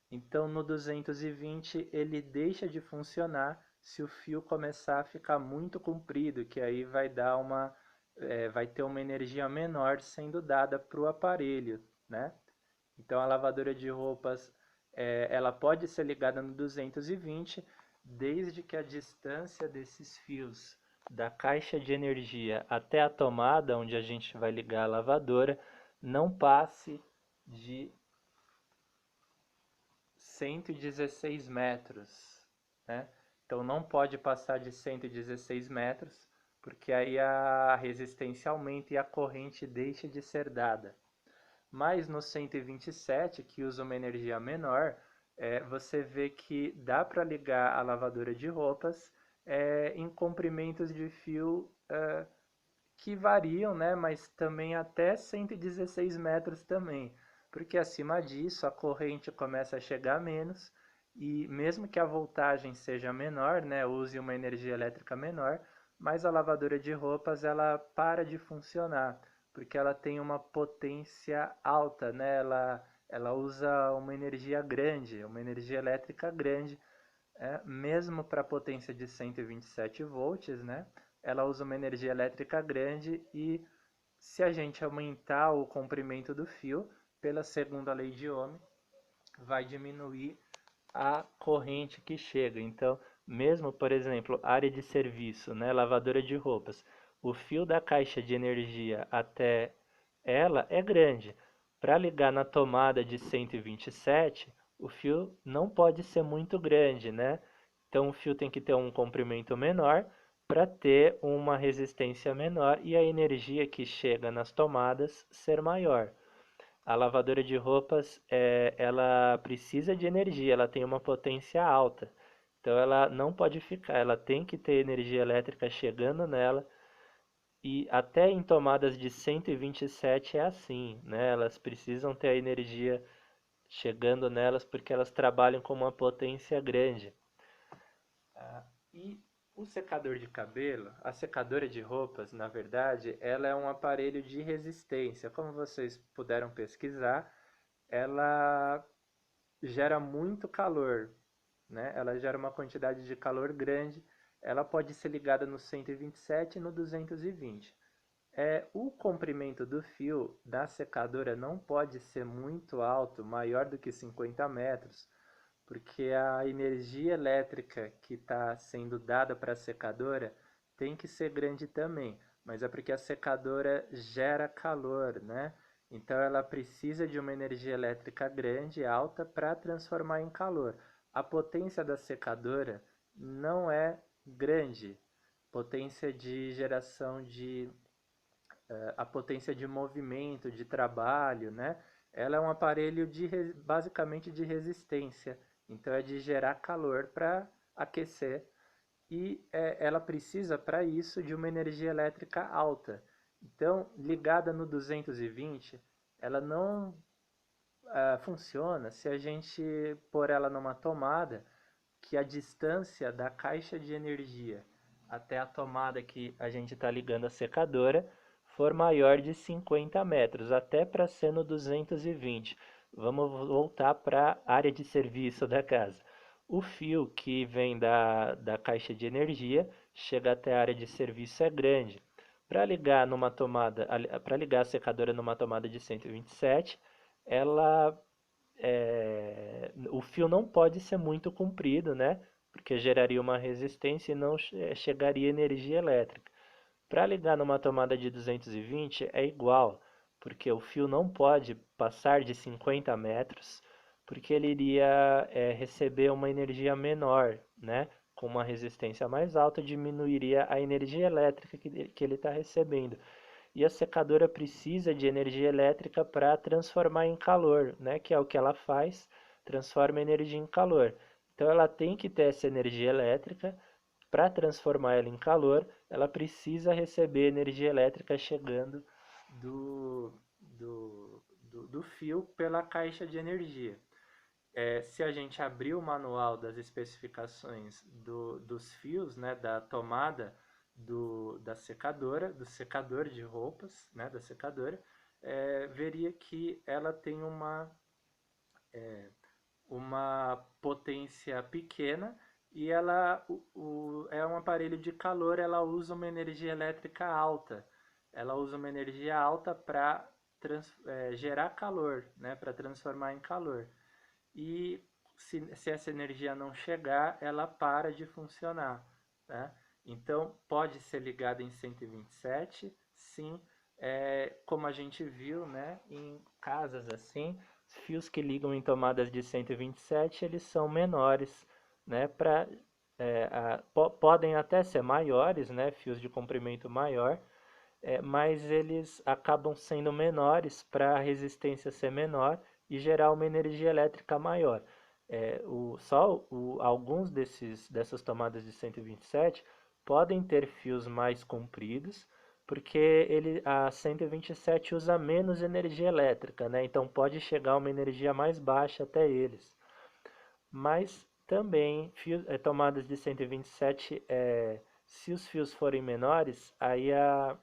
S1: Então no 220 ele deixa de funcionar se o fio começar a ficar muito comprido, que aí vai ter uma energia menor sendo dada para o aparelho, né? Então a lavadora de roupas ela pode ser ligada no 220 desde que a distância desses fios da caixa de energia até a tomada onde a gente vai ligar a lavadora não passe de 116 metros, né? Então não pode passar de 116 metros, porque aí a resistência aumenta e a corrente deixa de ser dada. Mas no 127, que usa uma energia menor, você vê que dá para ligar a lavadora de roupas em comprimentos de fio que variam, né? Mas também até 116 metros também, porque acima disso a corrente começa a chegar menos e mesmo que a voltagem seja menor, né? Use uma energia elétrica menor, mas a lavadora de roupas ela para de funcionar porque ela tem uma potência alta, né? Ela usa uma energia grande, uma energia elétrica grande, mesmo para a potência de 127 volts, né? Ela usa uma energia elétrica grande e se a gente aumentar o comprimento do fio, pela segunda lei de Ohm, vai diminuir a corrente que chega. Então, mesmo, por exemplo, área de serviço, né, lavadora de roupas, o fio da caixa de energia até ela é grande. Para ligar na tomada de 127, o fio não pode ser muito grande, né? Então o fio tem que ter um comprimento menor para ter uma resistência menor e a energia que chega nas tomadas ser maior. A lavadora de roupas, ela precisa de energia, ela tem uma potência alta. Então ela não pode ficar, ela tem que ter energia elétrica chegando nela. E até em tomadas de 127 é assim, né? Elas precisam ter a energia chegando nelas porque elas trabalham com uma potência grande. E o secador de cabelo, a secadora de roupas, na verdade, ela é um aparelho de resistência. Como vocês puderam pesquisar, ela gera muito calor, né? Ela gera uma quantidade de calor grande. Ela pode ser ligada no 127 e no 220. O comprimento do fio da secadora não pode ser muito alto, maior do que 50 metros, porque a energia elétrica que está sendo dada para a secadora tem que ser grande também, mas é porque a secadora gera calor, né? Então ela precisa de uma energia elétrica grande, alta, para transformar em calor. A potência da secadora não é grande, potência de geração de a potência de movimento, de trabalho, né? Ela é um aparelho basicamente de resistência, então é de gerar calor para aquecer e ela precisa para isso de uma energia elétrica alta. Então, ligada no 220, ela não funciona se a gente pôr ela numa tomada que a distância da caixa de energia até a tomada que a gente está ligando a secadora for maior de 50 metros, até para ser no 220. Vamos voltar para a área de serviço da casa. O fio que vem da caixa de energia chega até a área de serviço é grande. Para ligar numa tomada, para ligar a secadora numa tomada de 127, ela o fio não pode ser muito comprido, né? Porque geraria uma resistência e não chegaria energia elétrica. Para ligar numa tomada de 220 é igual, porque o fio não pode passar de 50 metros, porque ele iria receber uma energia menor, né? Com uma resistência mais alta, diminuiria a energia elétrica que ele está recebendo. E a secadora precisa de energia elétrica para transformar em calor, né? Que é o que ela faz, transforma energia em calor. Então ela tem que ter essa energia elétrica. Para transformar ela em calor, ela precisa receber energia elétrica chegando do fio pela caixa de energia. Se a gente abrir o manual das especificações dos fios, né, da tomada da secadora, do secador de roupas, né, da secadora, veria que ela tem uma potência pequena e é um aparelho de calor, ela usa uma energia elétrica alta. Ela usa uma energia alta para gerar calor, né, para transformar em calor. E se essa energia não chegar, ela para de funcionar, né? Então, pode ser ligada em 127, sim, como a gente viu, né, em casas assim, fios que ligam em tomadas de 127, eles são menores, né, podem até ser maiores, né, fios de comprimento maior, mas eles acabam sendo menores para a resistência ser menor e gerar uma energia elétrica maior. Alguns dessas tomadas de 127 podem ter fios mais compridos, porque a 127 usa menos energia elétrica, né? Então pode chegar uma energia mais baixa até eles. Mas também tomadas de 127, se os fios forem menores, aí a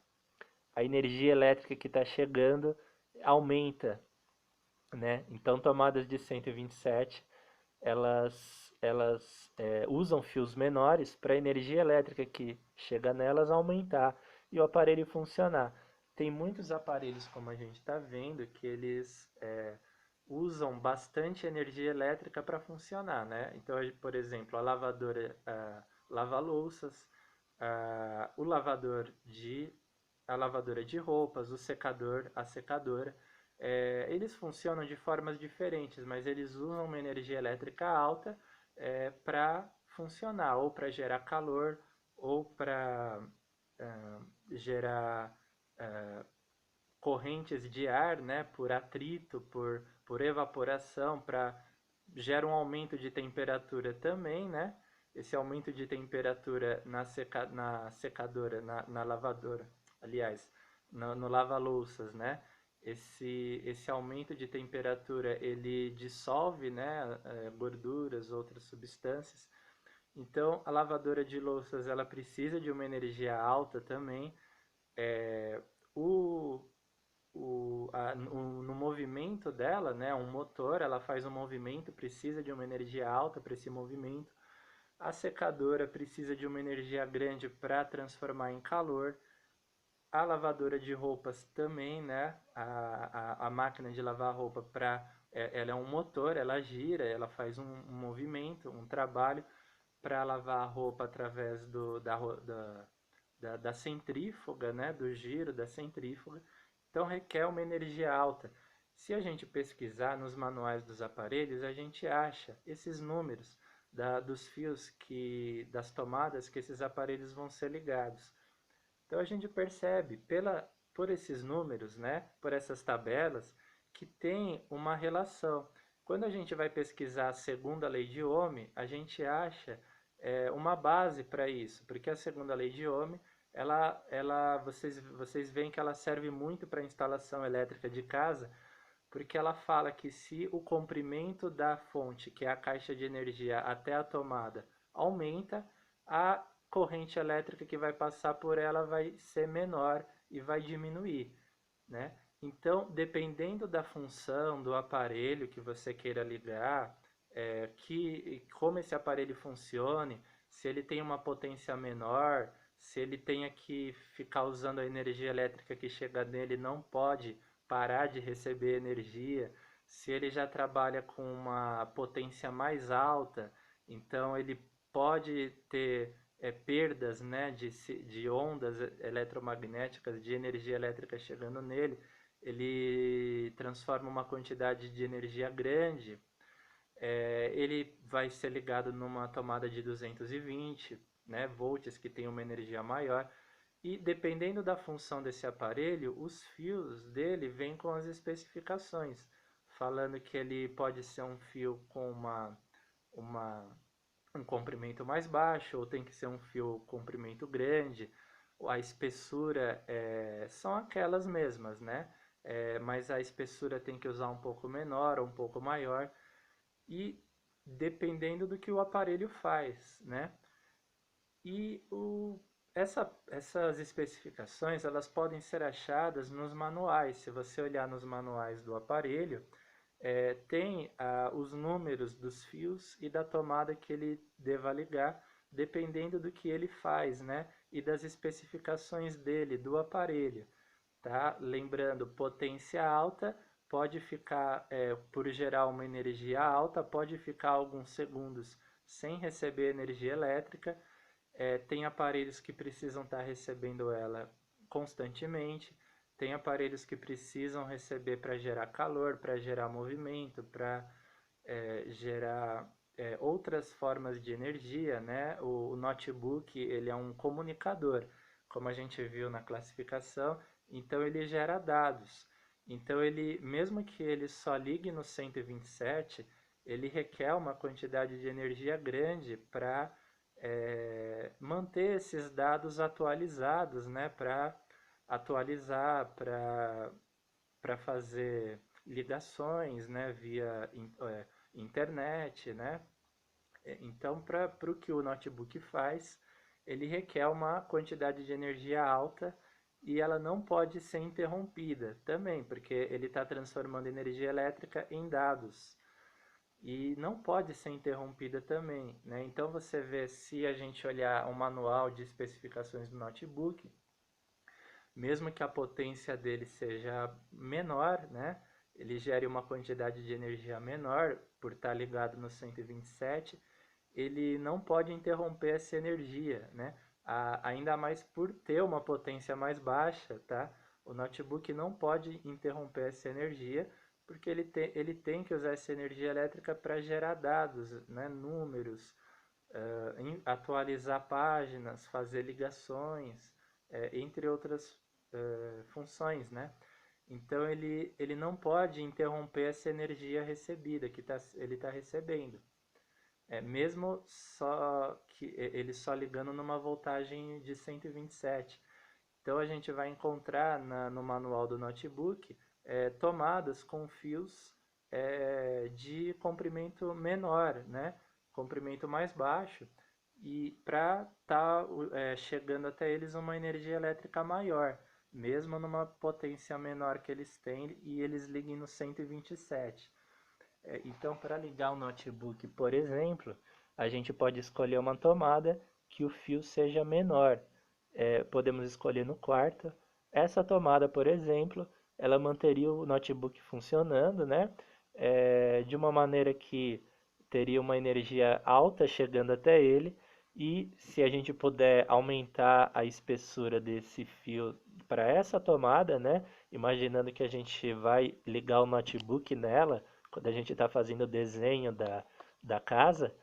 S1: energia elétrica que está chegando aumenta, né? Então tomadas de 127 elas usam fios menores para a energia elétrica que chega nelas aumentar e o aparelho funcionar. Tem muitos aparelhos, como a gente está vendo, que eles usam bastante energia elétrica para funcionar, né? Então, por exemplo, a lavadora lava louças, a lavadora de roupas, o secador, a secadora. Eles funcionam de formas diferentes, mas eles usam uma energia elétrica alta para funcionar, ou para gerar calor, ou para gerar correntes de ar, né, por atrito, por evaporação, gera um aumento de temperatura também, né? Esse aumento de temperatura na secadora, na lavadora, aliás, no lava-louças, né? Esse aumento de temperatura ele dissolve, né, gorduras, outras substâncias. Então, a lavadora de louças ela precisa de uma energia alta também. O, no movimento dela, né, um motor, ela faz um movimento, precisa de uma energia alta para esse movimento. A secadora precisa de uma energia grande para transformar em calor. A lavadora de roupas também, né? A máquina de lavar roupa ela é um motor, ela gira, ela faz um movimento, um trabalho para lavar a roupa através da centrífuga, né? Do giro da centrífuga. Então requer uma energia alta. Se a gente pesquisar nos manuais dos aparelhos, a gente acha esses números dos fios das tomadas que esses aparelhos vão ser ligados. Então a gente percebe por esses números, né, por essas tabelas, que tem uma relação. Quando a gente vai pesquisar a segunda lei de Ohm, a gente acha uma base para isso, porque a segunda lei de Ohm, vocês veem que ela serve muito para instalação elétrica de casa, porque ela fala que se o comprimento da fonte, que é a caixa de energia, até a tomada, aumenta, a corrente elétrica que vai passar por ela vai ser menor e vai diminuir, né? Então, dependendo da função do aparelho que você queira ligar, como esse aparelho funcione, se ele tem uma potência menor, se ele tenha que ficar usando a energia elétrica que chega nele, não pode parar de receber energia, se ele já trabalha com uma potência mais alta, então ele pode ter perdas, né, de ondas eletromagnéticas, de energia elétrica chegando nele, ele transforma uma quantidade de energia grande, ele vai ser ligado numa tomada de 220, né, volts, que tem uma energia maior, e dependendo da função desse aparelho, os fios dele vêm com as especificações, falando que ele pode ser um fio com um comprimento mais baixo, ou tem que ser um fio comprimento grande, a espessura são aquelas mesmas, né? Mas a espessura tem que usar um pouco menor ou um pouco maior, e dependendo do que o aparelho faz, né? E essas especificações elas podem ser achadas nos manuais. Se você olhar nos manuais do aparelho, tem os números dos fios e da tomada que ele deva ligar, dependendo do que ele faz, né? E das especificações dele, do aparelho. Tá? Lembrando, potência alta pode ficar, por gerar uma energia alta, pode ficar alguns segundos sem receber energia elétrica. Tem aparelhos que precisam estar recebendo ela constantemente, tem aparelhos que precisam receber para gerar calor, para gerar movimento, para gerar outras formas de energia, né? O notebook ele é um comunicador, como a gente viu na classificação, então ele gera dados. Então ele, mesmo que ele só ligue no 127, ele requer uma quantidade de energia grande para manter esses dados atualizados, né? Para atualizar, para fazer ligações, né? Via internet, né? Então, para o que o notebook faz, ele requer uma quantidade de energia alta e ela não pode ser interrompida também, porque ele está transformando energia elétrica em dados e não pode ser interrompida também, né? Então você vê, se a gente olhar o manual de especificações do notebook, mesmo que a potência dele seja menor, né? Ele gere uma quantidade de energia menor por estar ligado no 127, ele não pode interromper essa energia, né? ainda mais por ter uma potência mais baixa, tá? O notebook não pode interromper essa energia, porque ele tem que usar essa energia elétrica para gerar dados, né, números, atualizar páginas, fazer ligações, entre outras funções, né? Então ele não pode interromper essa energia recebida que ele está recebendo. Mesmo só que ele só ligando numa voltagem de 127. Então a gente vai encontrar no manual do notebook tomadas com fios de comprimento menor, né? Comprimento mais baixo, e para estar chegando até eles uma energia elétrica maior, mesmo numa potência menor que eles têm, e eles liguem no 127. Então, para ligar o notebook, por exemplo, a gente pode escolher uma tomada que o fio seja menor. Podemos escolher no quarto. Essa tomada, por exemplo, ela manteria o notebook funcionando, né? De uma maneira que teria uma energia alta chegando até ele. E se a gente puder aumentar a espessura desse fio para essa tomada, né? Imaginando que a gente vai ligar o notebook nela, quando a gente está fazendo o desenho da casa,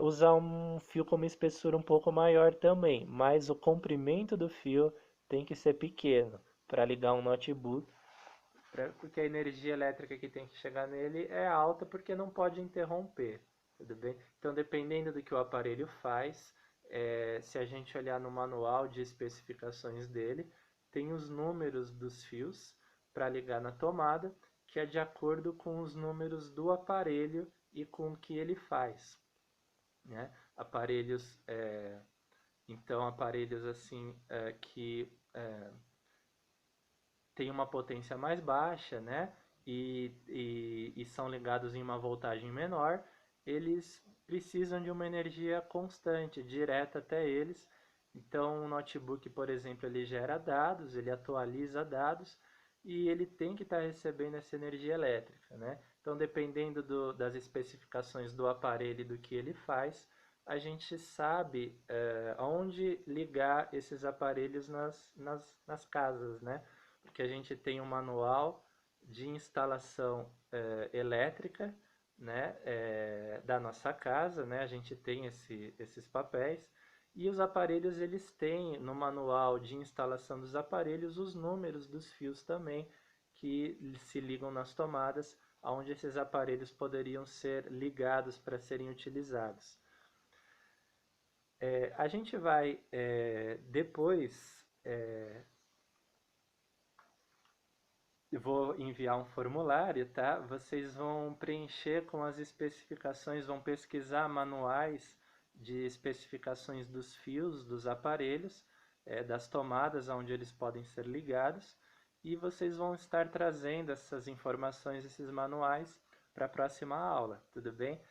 S1: usar um fio com uma espessura um pouco maior também, mas o comprimento do fio tem que ser pequeno para ligar um notebook, porque a energia elétrica que tem que chegar nele é alta, porque não pode interromper, tudo bem? Então, dependendo do que o aparelho faz, se a gente olhar no manual de especificações dele, tem os números dos fios para ligar na tomada, que é de acordo com os números do aparelho e com o que ele faz, né? Então aparelhos assim que tem uma potência mais baixa, né? E são ligados em uma voltagem menor, eles precisam de uma energia constante, direta até eles. Então, o notebook, por exemplo, ele gera dados, ele atualiza dados, e ele tem que estar recebendo essa energia elétrica, né? Então, dependendo das especificações do aparelho e do que ele faz, a gente sabe onde ligar esses aparelhos nas casas, né? Porque a gente tem um manual de instalação elétrica, né, da nossa casa, né? A gente tem esses papéis, e os aparelhos eles têm no manual de instalação dos aparelhos os números dos fios também que se ligam nas tomadas, onde esses aparelhos poderiam ser ligados para serem utilizados. A gente vai depois eu vou enviar um formulário, tá? Vocês vão preencher com as especificações, vão pesquisar manuais de especificações dos fios, dos aparelhos, das tomadas onde eles podem ser ligados, e vocês vão estar trazendo essas informações, esses manuais, para a próxima aula, tudo bem?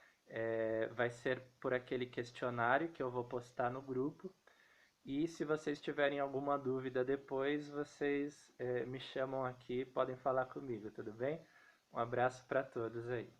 S1: Vai ser por aquele questionário que eu vou postar no grupo. E se vocês tiverem alguma dúvida depois, vocês me chamam aqui, podem falar comigo, tudo bem? Um abraço para todos aí.